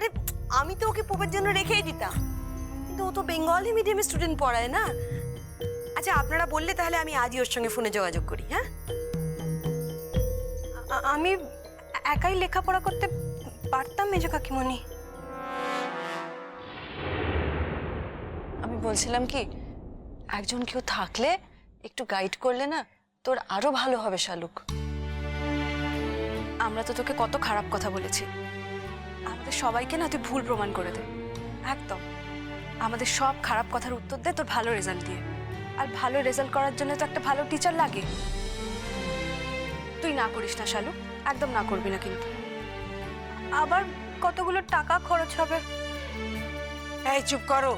আরে আমি তো ওকে পুবের জন্য রেখেই দিতাম, কিন্তু ও তো বেঙ্গলি মিডিয়ামে স্টুডেন্ট পড়ায় না। আচ্ছা আপনারা বললে তাহলে আমি আজই ওর সঙ্গে ফোনে যোগাযোগ করি। হ্যাঁ, আমি একাই লেখাপড়া করতে পারতাম মেজ কাকিমণি। আমি বলছিলাম কি, একজন কেউ থাকলে একটু গাইড করলে না তোর আরো ভালো হবে শালুক। আমরা তো তোকে কত খারাপ কথা বলেছি, আমাদের সবাইকে না তুই ভুল প্রমাণ করে দে। একদম আমাদের সব খারাপ কথার উত্তর দে তোর ভালো রেজাল্ট দিয়ে। আর ভালো রেজাল্ট করার জন্য তো একটা ভালো টিচার লাগে। তুই না করিস না শালু, একদম না করবি না কিন্তু। আবার কতগুলো টাকা খরচ হবে। এই চুপ করো,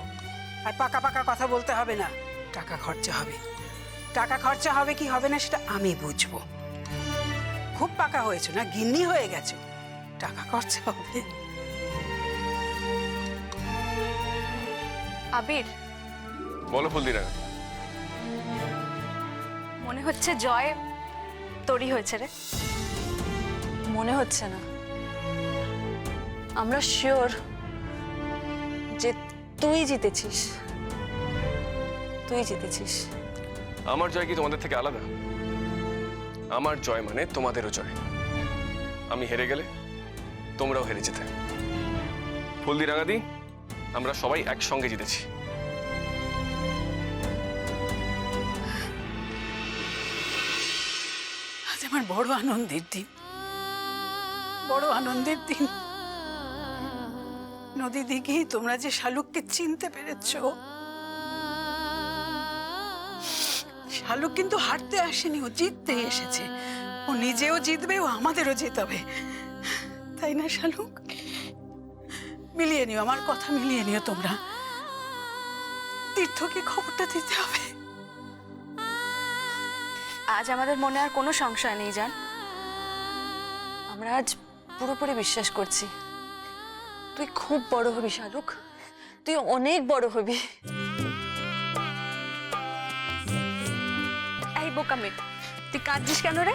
আর পাকা পাকা কথা বলতে হবে না। টাকা খরচা হবে, টাকা খরচা হবে কি হবে না সেটা আমি বুঝবো। খুব পাকা হয়েছে না, গিন্নি হয়ে গেছো, টাকা খরচা হবে। আবির, বলো ফুলদিরা। মনে হচ্ছে জয় তোরই হয়েছে রে। মনে হচ্ছে না, আমরা শিওর যে তুই জিতেছিস, তুই জিতেছিস। আমার জয় কি তোমাদের থেকে আলাদা? আমার জয় মানে তোমাদেরও জয়। আমি হেরে গেলে তোমরাও হেরে যেতে। ফুলদি রাঙাদি, আমরা সবাই একসঙ্গে জিতেছি। আজ আমার বড় আনন্দের দিন, বড় আনন্দের দিন। নদী দিঘি, তোমরা যে শালুককে চিনতে পেরেছ। শালুক কিন্তু হারতে আসেনি, ও জিততে এসেছে। ও নিজেও জিতবে, ও আমাদেরও জেতাবে, তাই না শালুক? মিলিয়ে নিও, আমার কথা মিলিয়ে নিও তোমরা। তীর্থকে খবরটা দিতে হবে। আজ আমাদের মনে আর কোনো সংশয় নেই জান। আমরা আজ পুরোপুরি বিশ্বাস করছি তুই খুব বড় হবি শালুক, তুই অনেক বড় হবি। এই বোকামে, তুই কাঁদছিস কেন রে?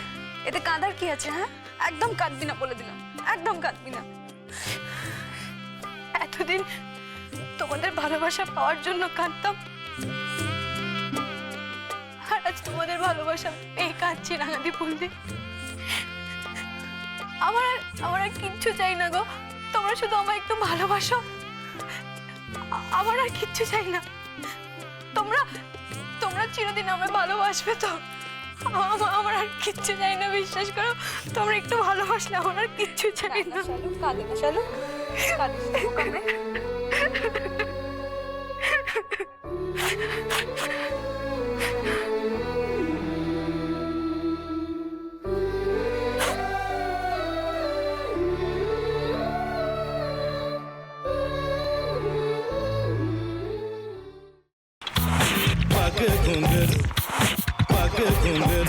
এতে কাঁদার কি আছে? হ্যাঁ, একদম কাঁদবি না বলে দিলাম, একদম কাঁদবি না। এতদিন তোমাদের ভালোবাসা পাওয়ার জন্য কাঁদতাম, আর আজ তোমাদের ভালোবাসা পেয়ে কাঁদছি রাঙাদি ফুলদি। আমার আর কিচ্ছু চাই না গো, তোমরা শুধু আমায় একটু ভালোবাসো। আমার আর কিচ্ছু চাই না। তোমরা চিরদিন আমায় ভালোবাসবে তো? আমার আর কিচ্ছু চাই না, বিশ্বাস করো। তোমরা একটু ভালোবাসলে আমার আর কিচ্ছু চাই না। কাঁদে না শালুক, पग घुंघर पग घुंघर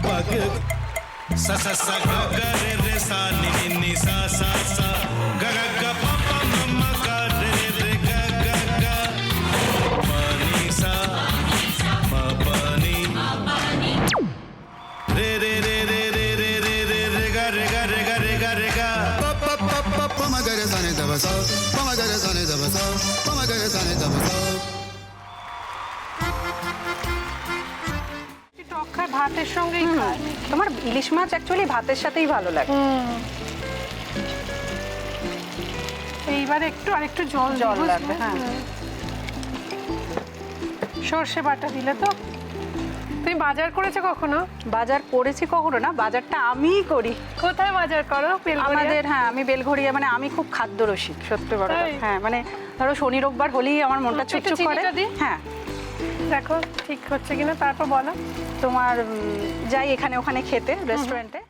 पग सा सा सा ग ग रे रे सा नि नि नि सा सा सा ग ग ग प प म म ग रे रे ग ग ग म नि सा म प नि रे रे रे रे रे रे रे रे रे ग रे ग रे ग रे ग रे ग प प प प प म ग रे सा नि द ब सा प म ग रे सा नि द ब सा प म ग रे सा नि द ब सा টক খায় ভাতের সঙ্গেই খায়। তোমার ইলিশ মাছ অ্যাকচুয়ালি ভাতের সাথেই ভালো লাগে। এইবার একটু আরেকটু জল জল লাগবে। হ্যাঁ, সর্ষে বাটা দিলে তো। তুমি বাজার করেছো কখনো? বাজার করেছি কখনো না, বাজারটা আমিই করি। কোথায় বাজার করো? আমাদের, হ্যাঁ, আমি বেলঘড়িয়া, মানে আমি খুব খাদ্য রসিক, সত্যি বড়। হ্যাঁ, মানে ধরো শনি রোববার হলেই আমার মনটা চুপচুপ করে। হ্যাঁ, দেখো ঠিক হচ্ছে কিনা, তারপর বলো। তোমার যাই এখানে ওখানে খেতে, রেস্টুরেন্টে।